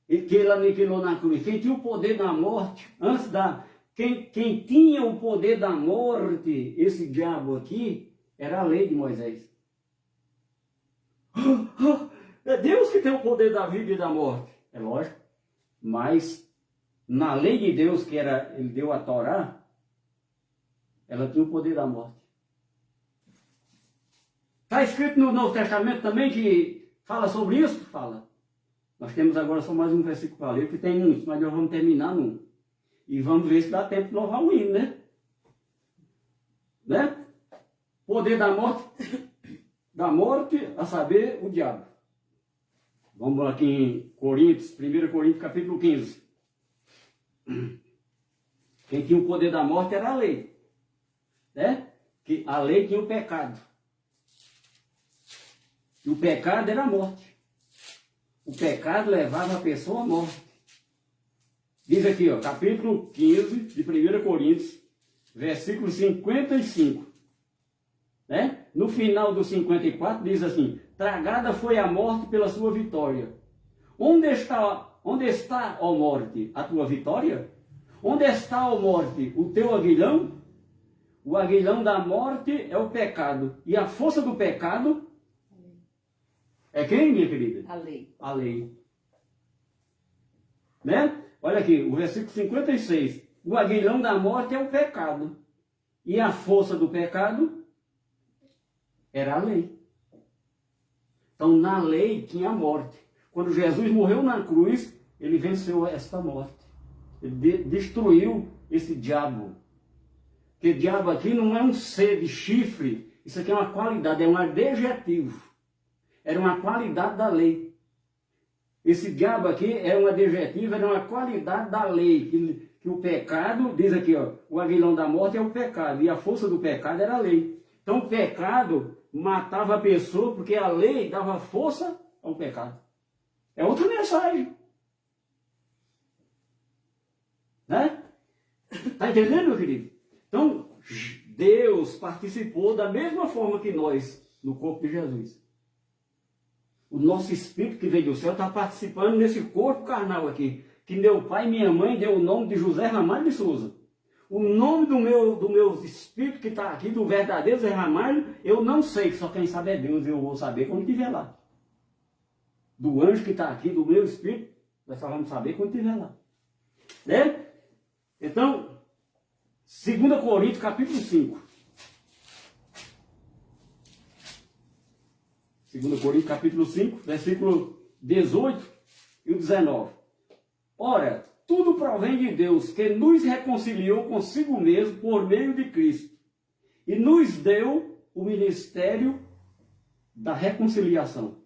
E que ele aniquilou na cruz. Quem tinha o poder da morte, antes da... Quem tinha o poder da morte, esse diabo aqui, era a lei de Moisés. É Deus que tem o poder da vida e da morte. É lógico. Mas, na lei de Deus, que era, ele deu a Torá, ela tinha o poder da morte. Está escrito no Novo Testamento também que fala sobre isso? Fala. Nós temos agora só mais um versículo para ler, que tem muitos, mas nós vamos terminar num. E vamos ver se dá tempo de louvar o hino, né? Poder da morte, a saber, o diabo. Vamos aqui em Coríntios, 1 Coríntios capítulo 15. Quem tinha o poder da morte era a lei, né? Que a lei tinha o pecado. E o pecado era a morte. O pecado levava a pessoa à morte. Diz aqui, ó, capítulo 15 de 1 Coríntios, versículo 55. Né? No final do 54 diz assim: tragada foi a morte pela sua vitória. Onde está, ó morte, a tua vitória? Onde está, ó morte, o teu aguilhão? O aguilhão da morte é o pecado. E a força do pecado é quem, minha querida? A lei. A lei. Né? Olha aqui, o versículo 56. O aguilhão da morte é o pecado. E a força do pecado era a lei. Então, na lei tinha a morte. Quando Jesus morreu na cruz, ele venceu esta morte. Ele destruiu esse diabo. Porque diabo aqui não é um ser de chifre. Isso aqui é uma qualidade, é um adjetivo. Era uma qualidade da lei. Esse diabo aqui é um adjetivo, era uma qualidade da lei. Que o pecado, diz aqui, ó, o aguilhão da morte é o pecado. E a força do pecado era a lei. Então o pecado matava a pessoa porque a lei dava força ao pecado. É outra mensagem. Né? Está entendendo, meu querido? Então, Deus participou da mesma forma que nós no corpo de Jesus. O nosso espírito que veio do céu está participando nesse corpo carnal aqui. Que meu pai e minha mãe deu o nome de José Ramalho de Souza. O nome do meu espírito que está aqui, do verdadeiro Zé Ramalho, eu não sei, só quem sabe é Deus, eu vou saber quando estiver lá. Do anjo que está aqui, do meu espírito, nós só vamos saber quando estiver lá. Né? Então, 2 Coríntios capítulo 5. 2 Coríntios capítulo 5, versículo 18 e 19. Ora, tudo provém de Deus, que nos reconciliou consigo mesmo por meio de Cristo, e nos deu o ministério da reconciliação.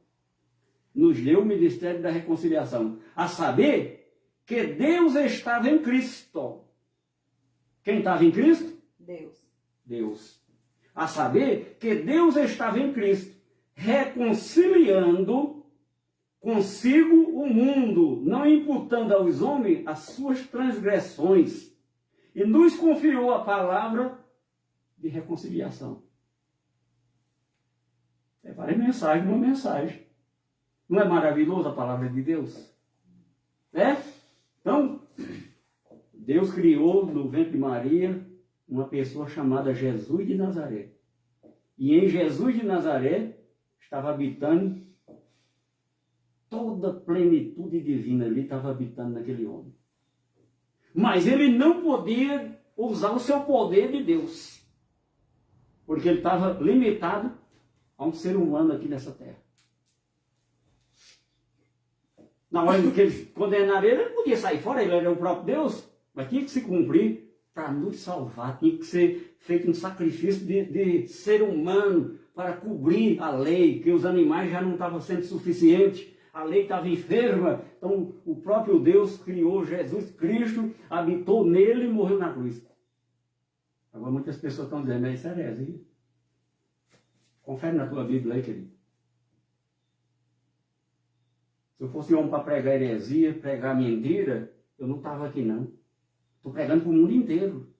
Nos deu o ministério da reconciliação. A saber, que Deus estava em Cristo. Quem estava em Cristo? Deus. Deus. A saber, que Deus estava em Cristo, reconciliando consigo o mundo, não imputando aos homens as suas transgressões, e nos confiou a palavra de reconciliação. É várias mensagens numa mensagem. Não é maravilhoso a palavra de Deus? Então, Deus criou no ventre de Maria uma pessoa chamada Jesus de Nazaré. E em Jesus de Nazaré estava habitando toda a plenitude divina ali, estava habitando naquele homem. Mas ele não podia usar o seu poder de Deus, porque ele estava limitado a um ser humano aqui nessa terra. Na hora que eles condenaram ele, não podia sair fora, ele era o próprio Deus, mas tinha que se cumprir para nos salvar, tinha que ser feito um sacrifício de ser humano para cobrir a lei, que os animais já não estavam sendo suficientes, a lei estava enferma, então o próprio Deus criou Jesus Cristo, habitou nele e morreu na cruz. Agora muitas pessoas estão dizendo, mas isso é heresia. Confere na tua Bíblia aí, querido. Se eu fosse homem para pregar heresia, pregar mentira, eu não estava aqui não. Estou pregando para o mundo inteiro.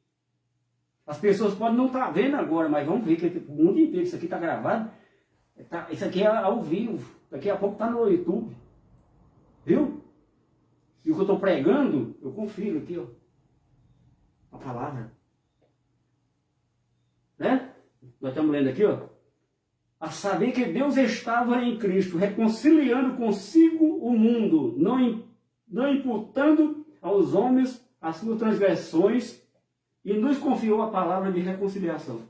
As pessoas podem não estar vendo agora, mas vão ver que o mundo inteiro, isso aqui está gravado. Isso aqui é ao vivo. Daqui a pouco está no YouTube. Viu? E o que eu estou pregando, eu confiro aqui, ó. A palavra. Né? Nós estamos lendo aqui, ó. A saber que Deus estava em Cristo, reconciliando consigo o mundo, não imputando aos homens as suas transgressões, e nos confiou a palavra de reconciliação.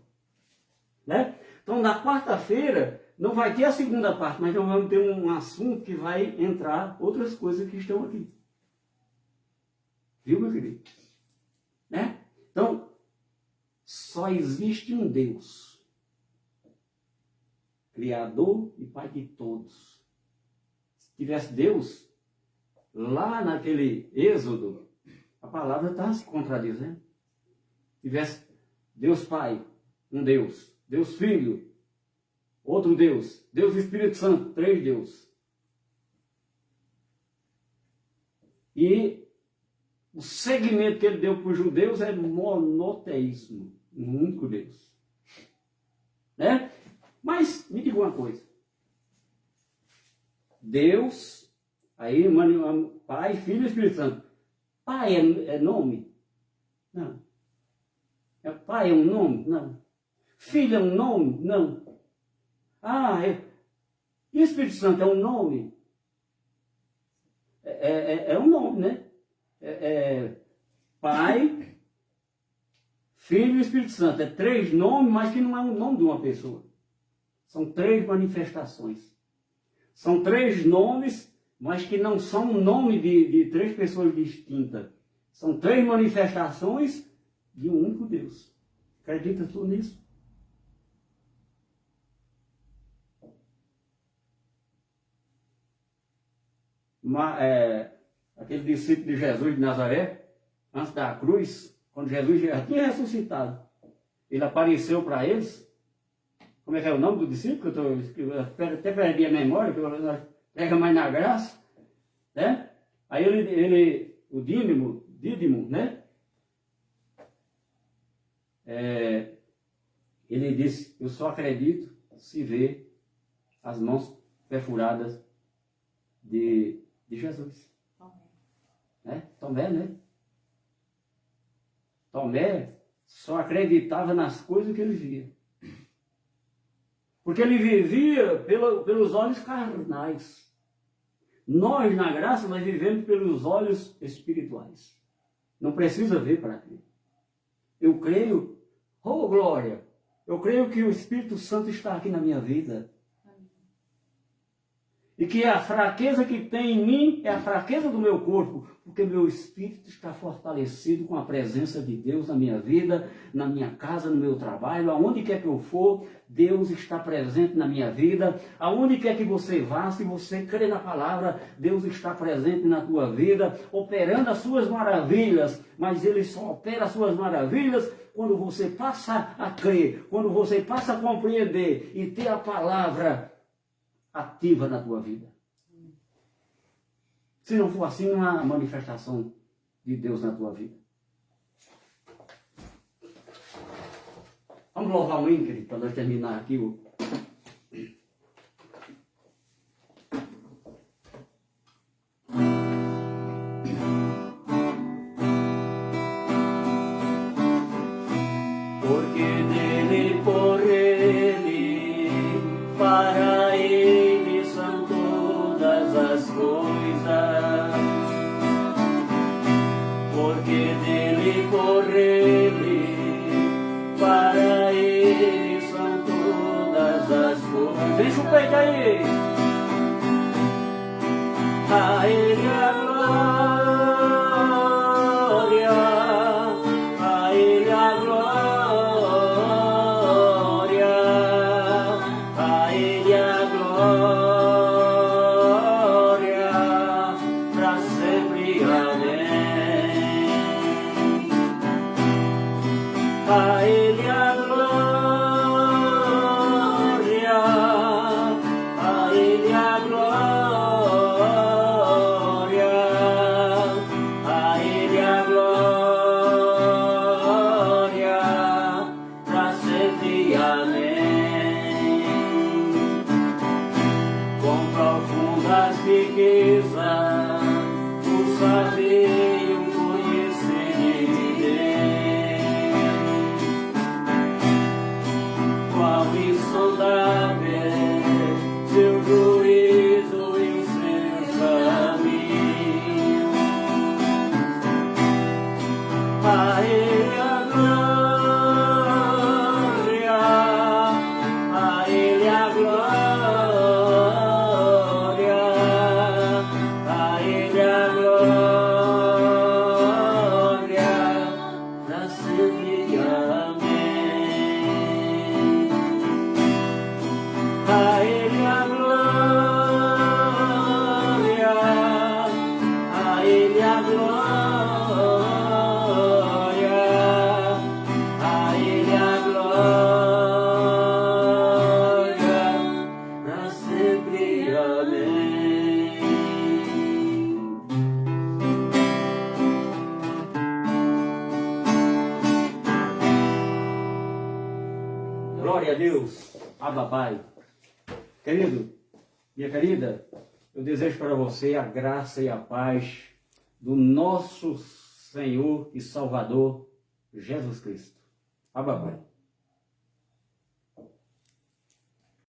Né? Então, na quarta-feira, não vai ter a segunda parte, mas nós vamos ter um assunto que vai entrar outras coisas que estão aqui. Viu, meu querido? Né? Então, só existe um Deus. Criador e Pai de todos. Se tivesse Deus, lá naquele Êxodo, a palavra está se contradizendo. Se tivesse Deus Pai, um Deus, Deus Filho, outro Deus, Deus Espírito Santo, 3 deuses. E o segmento que ele deu para os judeus é monoteísmo, um único Deus. Né? Mas, me diga uma coisa. Deus, aí, Pai, Filho e Espírito Santo. Pai é nome? Não. Pai é um nome? Não. Filho é um nome? Não. E o Espírito Santo é um nome? É um nome, né? Pai, Filho e Espírito Santo. É 3 nomes, mas que não é um nome de uma pessoa. São 3 manifestações. São 3 nomes, mas que não são o nome de 3 pessoas distintas. São 3 manifestações de um único Deus. Acredita tu nisso? Aquele discípulo de Jesus de Nazaré, antes da cruz, quando Jesus já tinha ressuscitado, ele apareceu para eles. Como é que é o nome do discípulo? Eu até perdi a memória, que eu pega mais na graça. Né? Aí o Dídimo, né? Ele disse, eu só acredito se ver as mãos perfuradas de Jesus. Tomé, né? Tomé só acreditava nas coisas que ele via. Porque ele vivia pelos olhos carnais. Nós, na graça, nós vivemos pelos olhos espirituais. Não precisa ver para crer. Eu creio, oh glória, eu creio que o Espírito Santo está aqui na minha vida. E que a fraqueza que tem em mim é a fraqueza do meu corpo, porque meu espírito está fortalecido com a presença de Deus na minha vida, na minha casa, no meu trabalho, aonde quer que eu for, Deus está presente na minha vida. Aonde quer que você vá, se você crê na palavra, Deus está presente na tua vida, operando as suas maravilhas, mas Ele só opera as suas maravilhas quando você passa a crer, quando você passa a compreender e ter a palavra ativa na tua vida. Se não for assim, não há manifestação de Deus na tua vida. Vamos louvar o hino, querido, para nós terminar aqui o... Porque dele, por ele, para ele são todas as coisas. Porque dele, por ele, para ele são todas as coisas. Deixa o peito aí. A ele a glória, a ele a glória, a ele a glória, pra sempre, amém. A ele a glória, a ele a glória, a ele a glória, pra sempre, amém. Com profundas riquezas, o saber e o conhecer de Deus. Qual insondável seu juízo e os seus caminhos. A ele a glória, a ele a glória, a ele a glória, pra sempre, amém. A ele a glória, a ele a glória, a ele a glória, pra sempre, amém. Glória a Deus, Abba Pai. Querido, minha querida, eu desejo para você a graça e a paz do nosso Senhor e Salvador Jesus Cristo. Abba Pai.